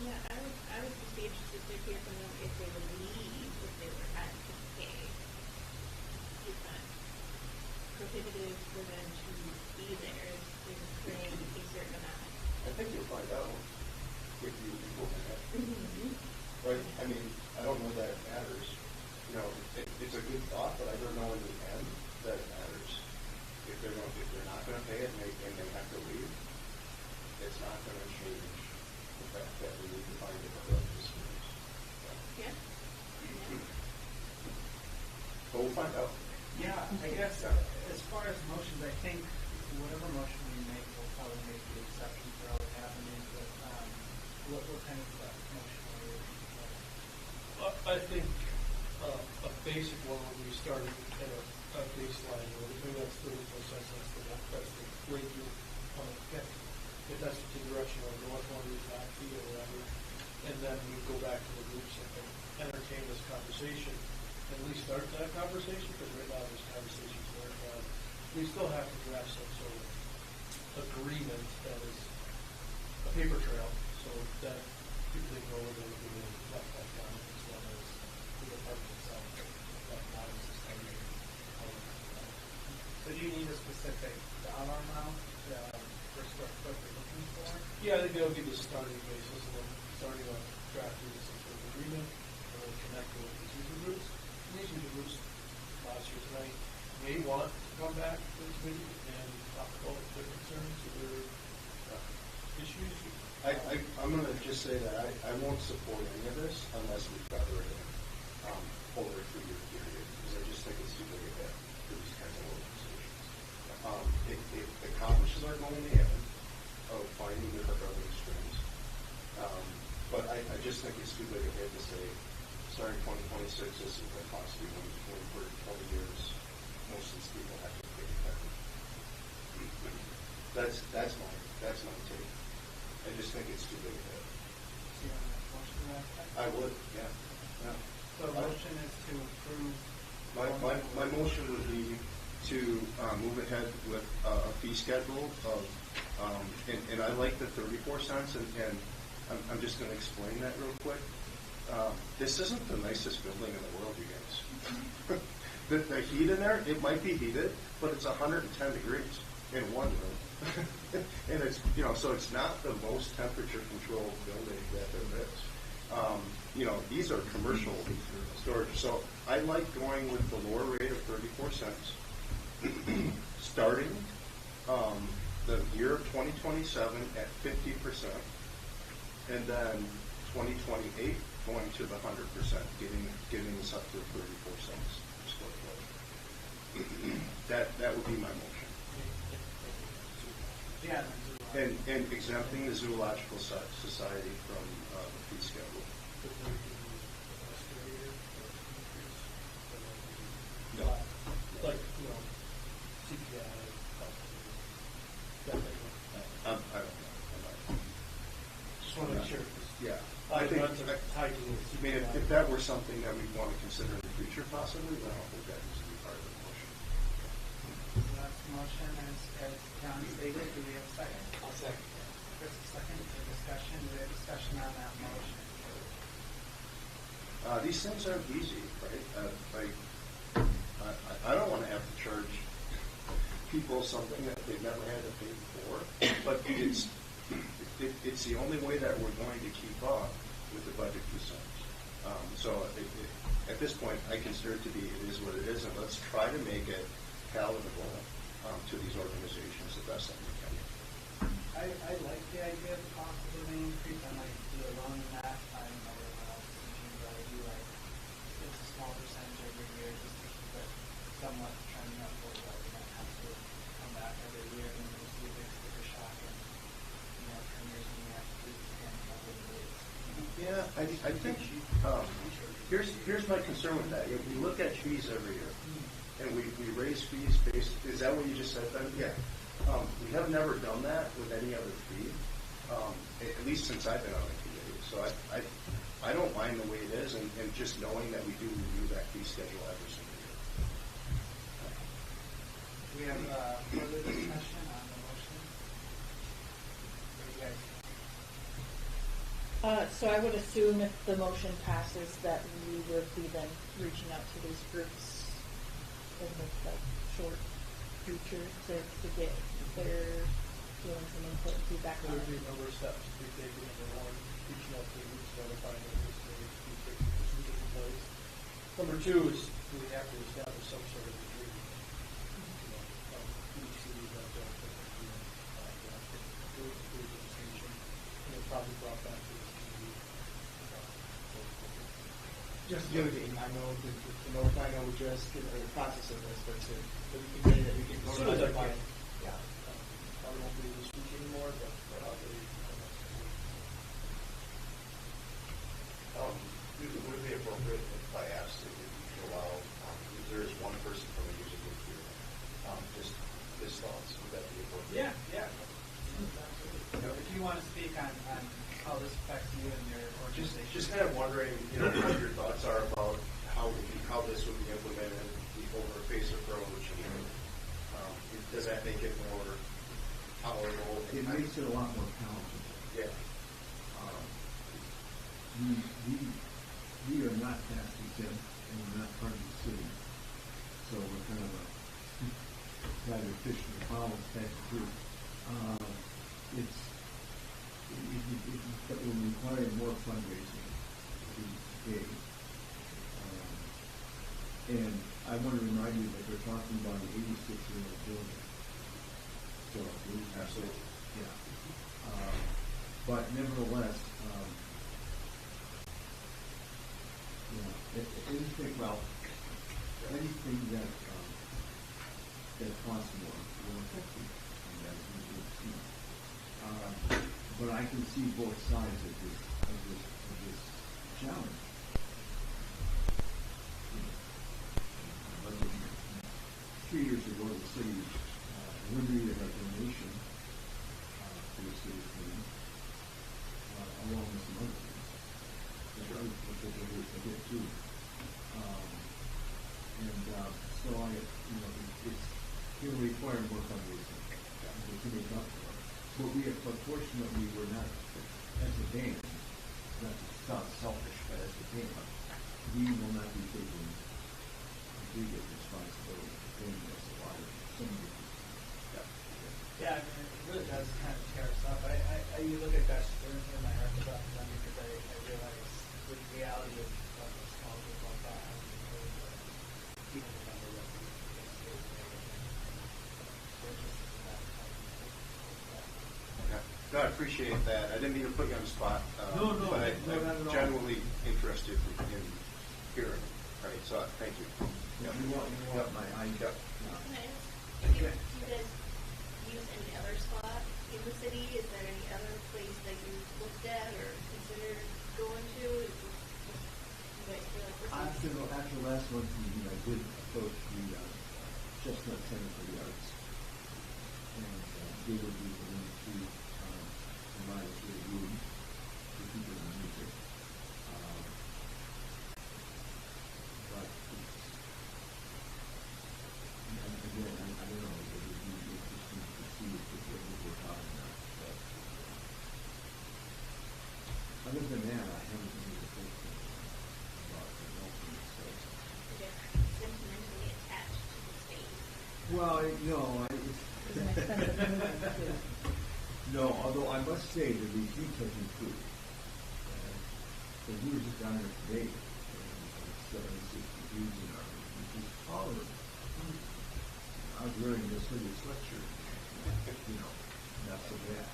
Yeah, I would just be interested to hear from them if they would leave if they were had to pay. Is that prohibitive for them to be there if they're paying a certain amount? I think you'll find out if you go ahead. Mm-hmm. Right? I mean, I don't know that it matters. It's a good thought, but I don't know in the end that it matters. If they're not going to pay it and they have to leave, it's not going to change the fact that we need to find different revenue streams. Yeah. But we'll find out. Yeah, I guess as far as motions, I think whatever motion we make, we'll probably make the exception for all that happening. But what kind of motion are you looking for? I think a basic one when we started at a baseline, maybe that's 34 cents, that's the way you want to get. If that's the direction of what one is not fee or whatever, and then we go back to the groups and entertain this conversation, and at least start that conversation, because right now this conversation's going on. We still have to draft some sort of agreement that is a paper trail, so that people know where they're going to reflect that down as well as the department itself. That not is So do you need a specific dollar amount for square foot you're looking for? Yeah, I think that'll be the starting basis, and then starting on drafting some sort of agreement, and then connecting with these user groups. And these user groups, last year tonight, may want to come back to the committee and talk about their concerns or their issues. I'm going to just say that I won't support any of this unless we cover it over a 2-year period, because I just think it's too big a hit for these kinds of organizations. It accomplishes our goal in the end of finding different revenue streams, but I just think it's too big a hit to say, starting 2026, this is going to cost you when for 20 years, most of these people have to pay that. That's my take. I just think it's too big a hit. So you want to make a motion to that effect? I would, yeah. So the motion is to approve. My motion would be to move ahead with a fee schedule of, and I like the 34 cents, and I'm just going to explain that real quick. This isn't the nicest building in the world, you guys. The heat in there, it might be heated, but it's 110 degrees in one room. And it's, so it's not the most temperature controlled building that there is. These are commercial storage. So I like going with the lower rate of 34 cents, starting the year of 2027 at 50%, and then 2028 going to the 100%, getting us up to 34 cents per square foot. That would be my motion. Yeah. And exempting the Zoological Society from the fee schedule. No. Like, CPI. I don't know. Just want to make sure. Yeah. I think I mean, if that were something that we'd want to consider in the future possibly, then I don't think that needs to be part of the motion. That's the motion as John stated. Do we have a second? I'll second. Chris, a second for discussion. Do we have discussion on that motion? These things aren't easy, right? I don't want to have to charge people something that they've never had to pay before, but it's the only way that we're going to keep up with the budget concerns. At this point, I consider it to be, it is what it is, and let's try to make it palatable to these organizations the best that we can. I like the idea of the cost of living increase. I might do alone in that. I don't know what else is thinking, but I do like it's a small percentage every year just to keep it somewhat trending upward, but we don't have to come back every year and there's a big sticker shock and 10 years when we have to do this again, probably is. Yeah, I think here's my concern with that. We look at fees every year, and we raise fees based. Is that what you just said, Ben? Yeah. We have never done that with any other fee, at least since I've been on the committee. So I don't mind the way it is, and just knowing that we do review that fee schedule every single year. We have further discussion on the motion. What do you guys think? So I would assume if the motion passes that we would be then reaching out to these groups in the short future to get their feelings and input and feedback There on would be it. a number of steps to be taken. Number one, reaching out to the groups, notifying them that there needs to be procedures in place. Number two is we have to establish some sort of agreement. Each city has to have an agreement, and it's probably brought back to this community. Just the other thing, I know we just in the process of this, but to be committed that we can As soon as I can. Yeah. Probably won't be this week anymore, but I'll be. Would it be appropriate if I asked if you could allow, if there is one person from the user group here, just his thoughts, would that be appropriate? Yeah. If you want to speak on how this affects you and your organization. Just kind of wondering, what your thoughts are about how this would be implemented, the over-face approach, and does that make it more tolerable? It makes it a lot more palatable. Yeah. We are not tax exempt and we're not part of the city. So we're kind of a rather fish in the pond type of group. It will require more fundraising to be big. And I want to remind you that we're talking about an 86-year-old building. So Absolutely. yeah. But nevertheless, anything that costs more will affect you, and that is what you've seen. But I can see both sides of this challenge. But 3 years ago, the city limited our donation to the city cleaning, along with some other things. Which I get too. So it's going to require more fundraising to make up for it. But fortunately, we're not, as a band, not to sound selfish, but as a band, we will not be taking a bigger responsibility for paying us a lot of some of the Yeah, appreciate that. I didn't mean to put you on the spot. No, But not at I'm all. genuinely interested in hearing. Right, so thank you. Yeah, you want my, Yep. Can I ask, do you guys use any other spot in the city? Is there any other place that you looked at or considered going to? You guys feel like this is? after last month's meeting, I did approach the Chestnut Center for the Arts. And they would be willing to provide us with a room for people in music. But it's, and again, I don't know, it would be interesting to see if it's what we're talking about. But other than that, I haven't really thought about the ultimate space. They're sentimentally attached to the state. Well, no, It's an expensive movement too. no, although I must say the receipts have improved. So we were just down there today, and it's 76 degrees in our room, which is tolerable. I was wearing this hooded sweatshirt, not so bad.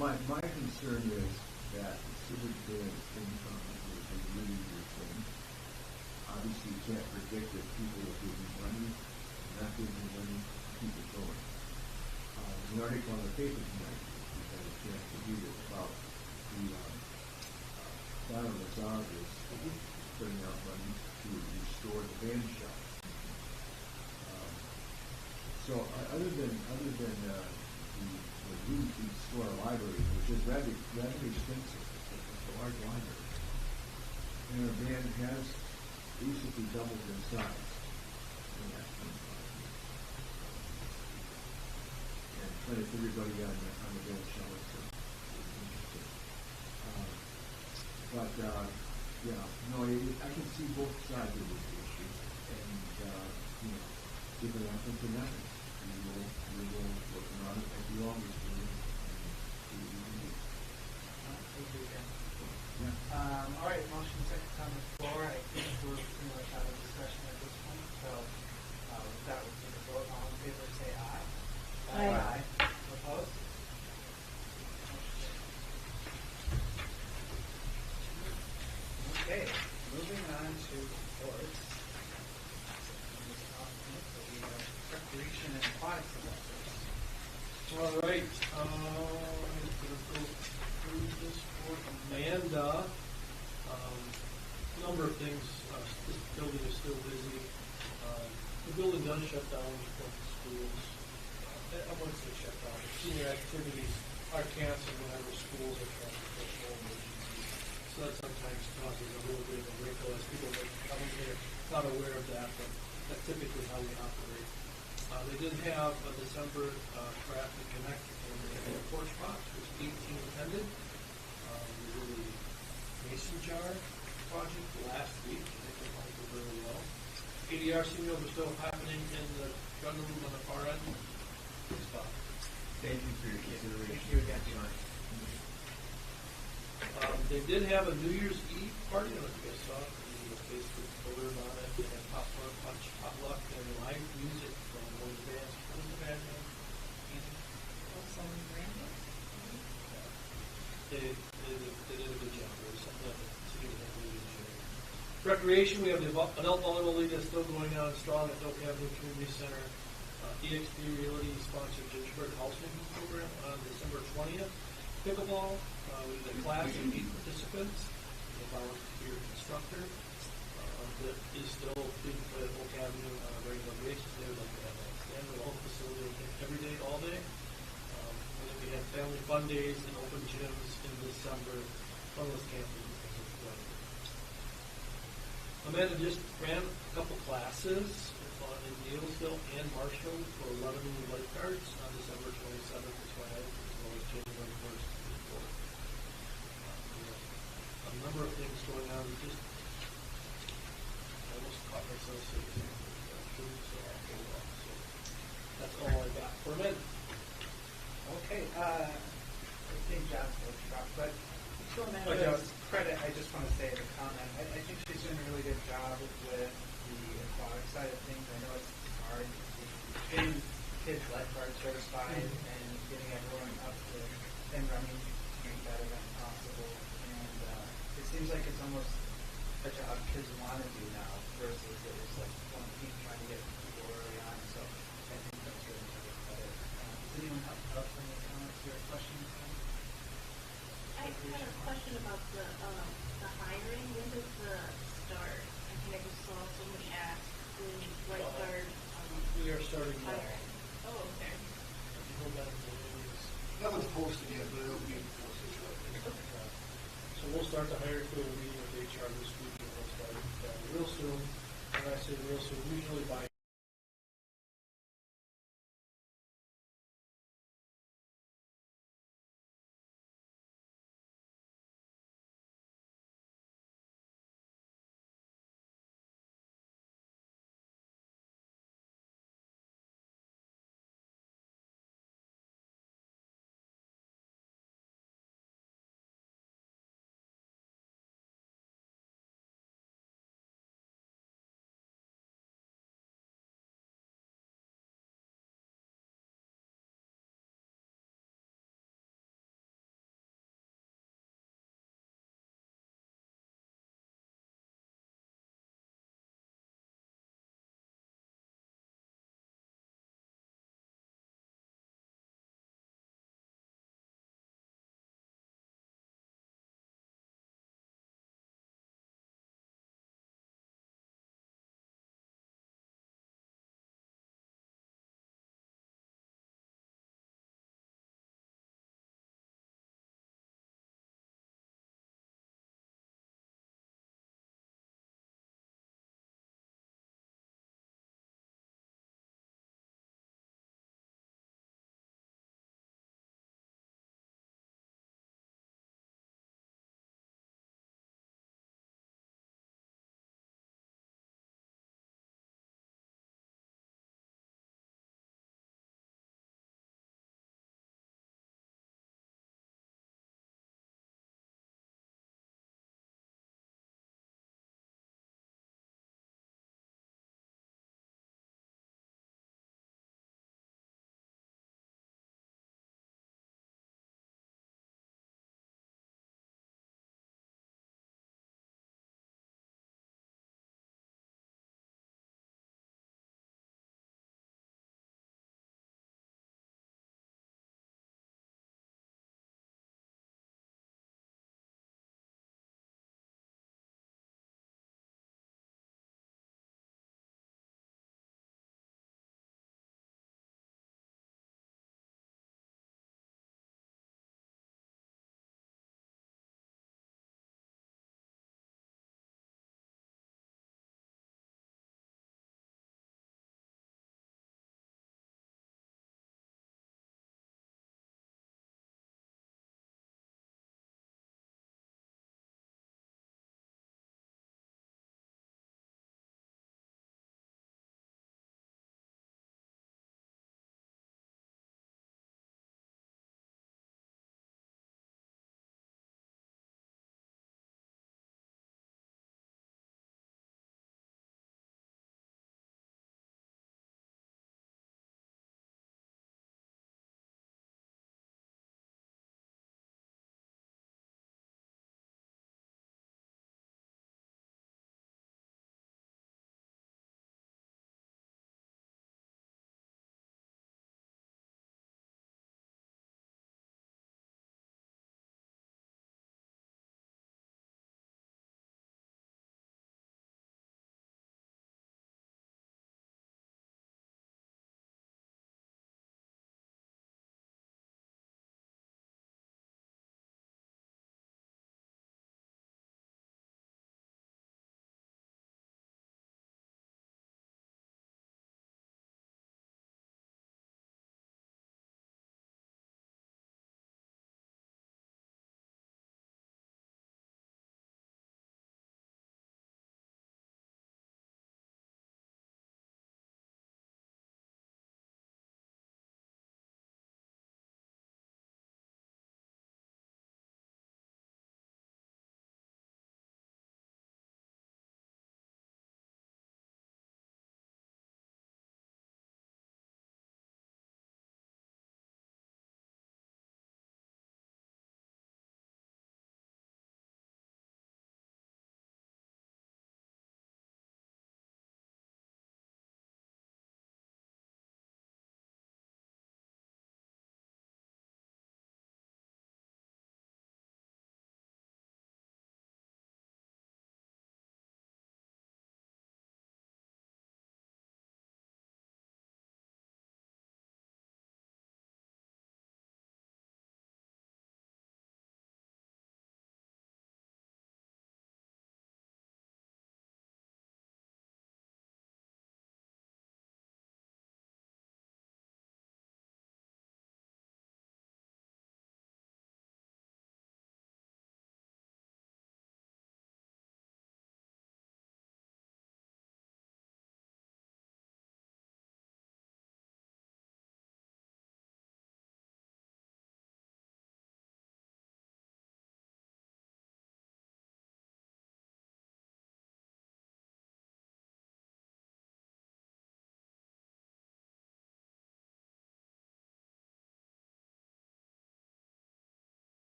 My concern is that the civic day income is a really good thing. Obviously, you can't predict if people will give you money, not give you money, keep it going. There's an article on the paper tonight, if you had a chance to read it, about the Donna Lazar is putting out money to restore the band shop. So other than the room to store a library, which is rather expensive, it's a large library, and our band has basically doubled in size in that 25 years. And trying to put everybody on the band shell is interesting. But I can see both sides of this issue, and if it happens, it happens. We will work on it as we always do. Thank you again. Yeah. All right, motion second on the floor. I think we're pretty much out of discussion at this point. So with that, we'll take a vote. All in favor, say aye. Aye. Opposed? Okay, moving on to reports. We have recreation and aquatics directors. All right, I'm gonna go through this for Amanda. Number of things, this building is still busy. The building does shut down from schools. I wouldn't say shut down, but senior activities are canceled whenever schools are transportational emergencies. So that sometimes causes a little bit of a wrinkle as people may come in here not aware of that, but that's typically how we operate. They did have a December Craft and Connect and they had a porch box, which 18 attended. We did the mason jar project last week. I think it went really well. ADRC meals are still happening in the gun room on the far end. Good stuff. Thank you for your consideration. Thank you again, John. They did have a New Year's Eve party. I don't know if you guys saw it. There was a Facebook photo on it. They had popcorn, punch, potluck, and live music from one of the bands. What was the band name? Some random. They did a good job. There was something that the city was really enjoying. Recreation, we have the adult volleyball league that's still going on strong at Oak Avenue Community Center. EXP Realty sponsored Gingerbread Housemaking Program on December 20th. Pickleball, we did a class of 8 participants. A volunteer instructor that is still being put at Oak Avenue on a regular basis. They would like to have a standalone facility every day, all day. And then we had family fun days and open gyms in December. Funless camping as well. Amanda just ran a couple classes in Needlesville and Marshfield for 11 new lifeguards on December 27th to 28th, as well as January 1st to 4th. A number of things going on. We just almost caught myself saying so I'll go off. So that's all I got for a minute. Okay, I think John's going to drop, but to Amanda's credit, I just want to say in a comment, I think she's doing a really good job with the aquatic side of things. I know it's hard. It's been kids lifeguard certified and getting everyone up to and running to make that event possible. And it seems like it's almost a job kids want to do now versus it was like one team trying to get people early on. So I think that's really better. Does anyone have any comments or questions? I had a question about the hiring. When does the start? I think I just saw somebody ask the lifeguard We are starting now. hiring. Oh, okay. Go back to the meetings. That was posted yet, but it'll be posted shortly. So we'll start the hiring for the meeting with HR this week, and we'll start real soon. When I say real soon, usually by